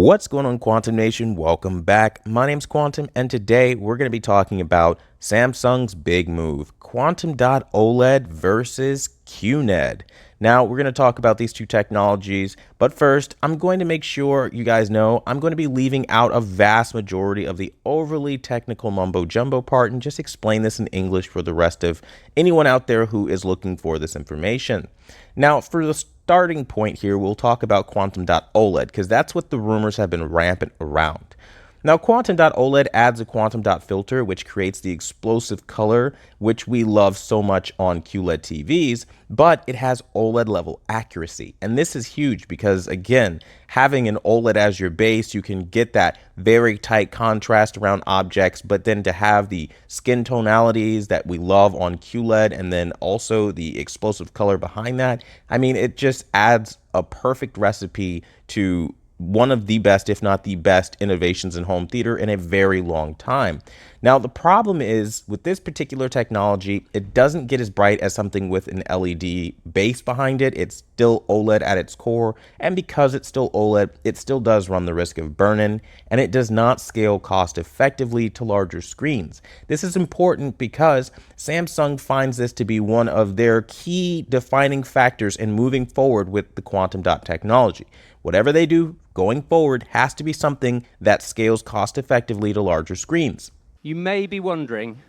What's going on, Quantum Nation? Welcome back. My name's Quantum, and today we're going to be talking about Samsung's big move, Quantum.OLED versus QNED. Now, we're going to talk about these two technologies, but first, I'm going to make sure you guys know I'm going to be leaving out a vast majority of the overly technical mumbo-jumbo part and just explain this in English for the rest of anyone out there who is looking for this information. Now, for the starting point here, we'll talk about Quantum.OLED because that's what the rumors have been rampant around. Now, Quantum.OLED adds a quantum dot filter, which creates the explosive color, which we love so much on QLED TVs, but it has OLED level accuracy. And this is huge because, again, having an OLED as your base, you can get that very tight contrast around objects, but then to have the skin tonalities that we love on QLED and then also the explosive color behind that, I mean, it just adds a perfect recipe to one of the best, if not the best, innovations in home theater in a very long time. Now, the problem is with this particular technology, it doesn't get as bright as something with an LED base behind it. It's still OLED at its core, and because it's still OLED, it still does run the risk of burn-in, and it does not scale cost effectively to larger screens. This is important because Samsung finds this to be one of their key defining factors in moving forward with the quantum dot technology. Whatever they do going forward has to be something that scales cost effectively to larger screens. You may be wondering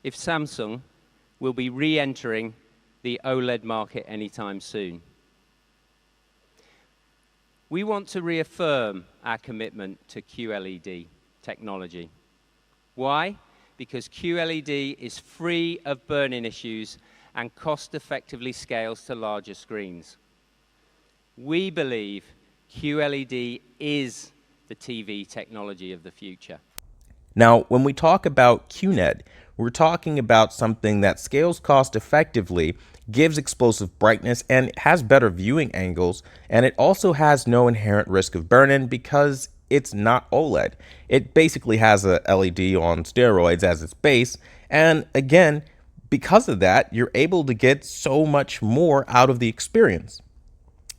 if Samsung will be re-entering the OLED market anytime soon. We want to reaffirm our commitment to QLED technology. Why? Because QLED is free of burn-in issues and cost-effectively scales to larger screens. We believe QLED is the TV technology of the future. Now, when we talk about QNED, we're talking about something that scales cost effectively, gives explosive brightness, and has better viewing angles, and it also has no inherent risk of burn-in because it's not OLED. It basically has a LED on steroids as its base, and again, because of that, you're able to get so much more out of the experience.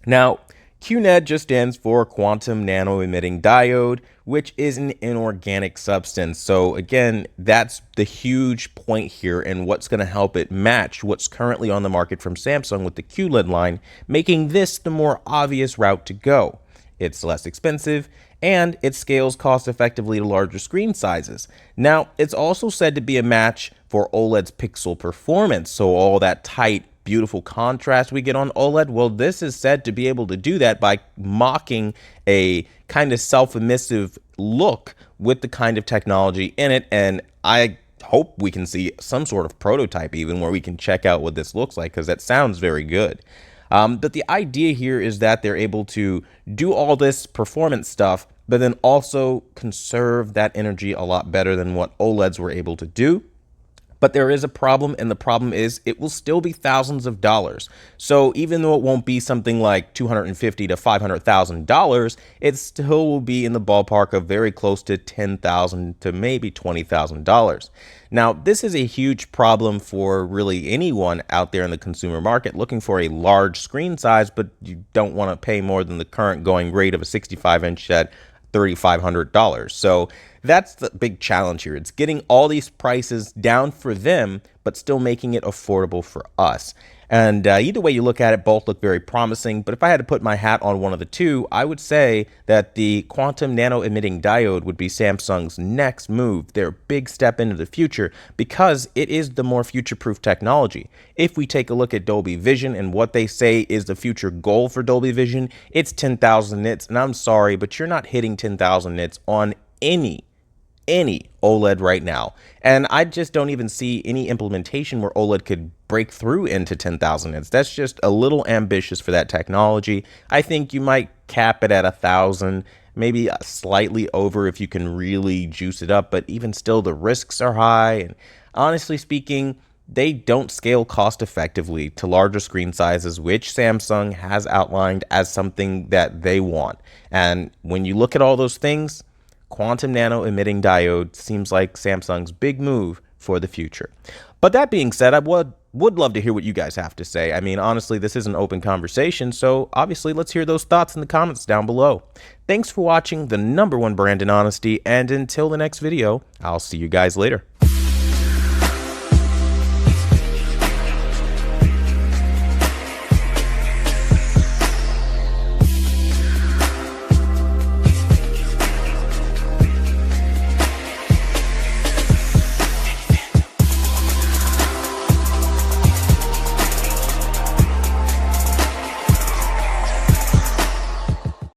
Now, QNED just stands for Quantum Nano Emitting Diode, which is an inorganic substance. So again, that's the huge point here and what's going to help it match what's currently on the market from Samsung with the QLED line, making this the more obvious route to go. It's less expensive, and it scales cost effectively to larger screen sizes. Now, it's also said to be a match for OLED's pixel performance, so all that tight, beautiful contrast we get on OLED, well, this is said to be able to do that by mocking a kind of self-emissive look with the kind of technology in it, and I hope we can see some sort of prototype even where we can check out what this looks like, because that sounds very good. But the idea here is that they're able to do all this performance stuff, but then also conserve that energy a lot better than what OLEDs were able to do. But there is a problem, and the problem is it will still be thousands of dollars. So even though it won't be something like $250,000 to $500,000, it still will be in the ballpark of very close to $10,000 to maybe $20,000. Now, this is a huge problem for really anyone out there in the consumer market looking for a large screen size, but you don't want to pay more than the current going rate of a 65-inch at $3,500. So that's the big challenge here. It's getting all these prices down for them, but still making it affordable for us. And either way you look at it, both look very promising. But if I had to put my hat on one of the two, I would say that the quantum nano emitting diode would be Samsung's next move, their big step into the future, because it is the more future-proof technology. If we take a look at Dolby Vision and what they say is the future goal for Dolby Vision, it's 10,000 nits. And I'm sorry, but you're not hitting 10,000 nits on any OLED right now. And I just don't even see any implementation where OLED could break through into 10,000 nits. That's just a little ambitious for that technology. I think you might cap it at 1,000, maybe slightly over if you can really juice it up, but even still the risks are high. And honestly speaking, they don't scale cost effectively to larger screen sizes, which Samsung has outlined as something that they want. And when you look at all those things, quantum nano emitting diode seems like Samsung's big move for the future. But that being said, I would Would love to hear what you guys have to say. I mean, honestly, this is an open conversation, so obviously let's hear those thoughts in the comments down below. Thanks for watching the #1 brand in honesty, and until the next video, I'll see you guys later.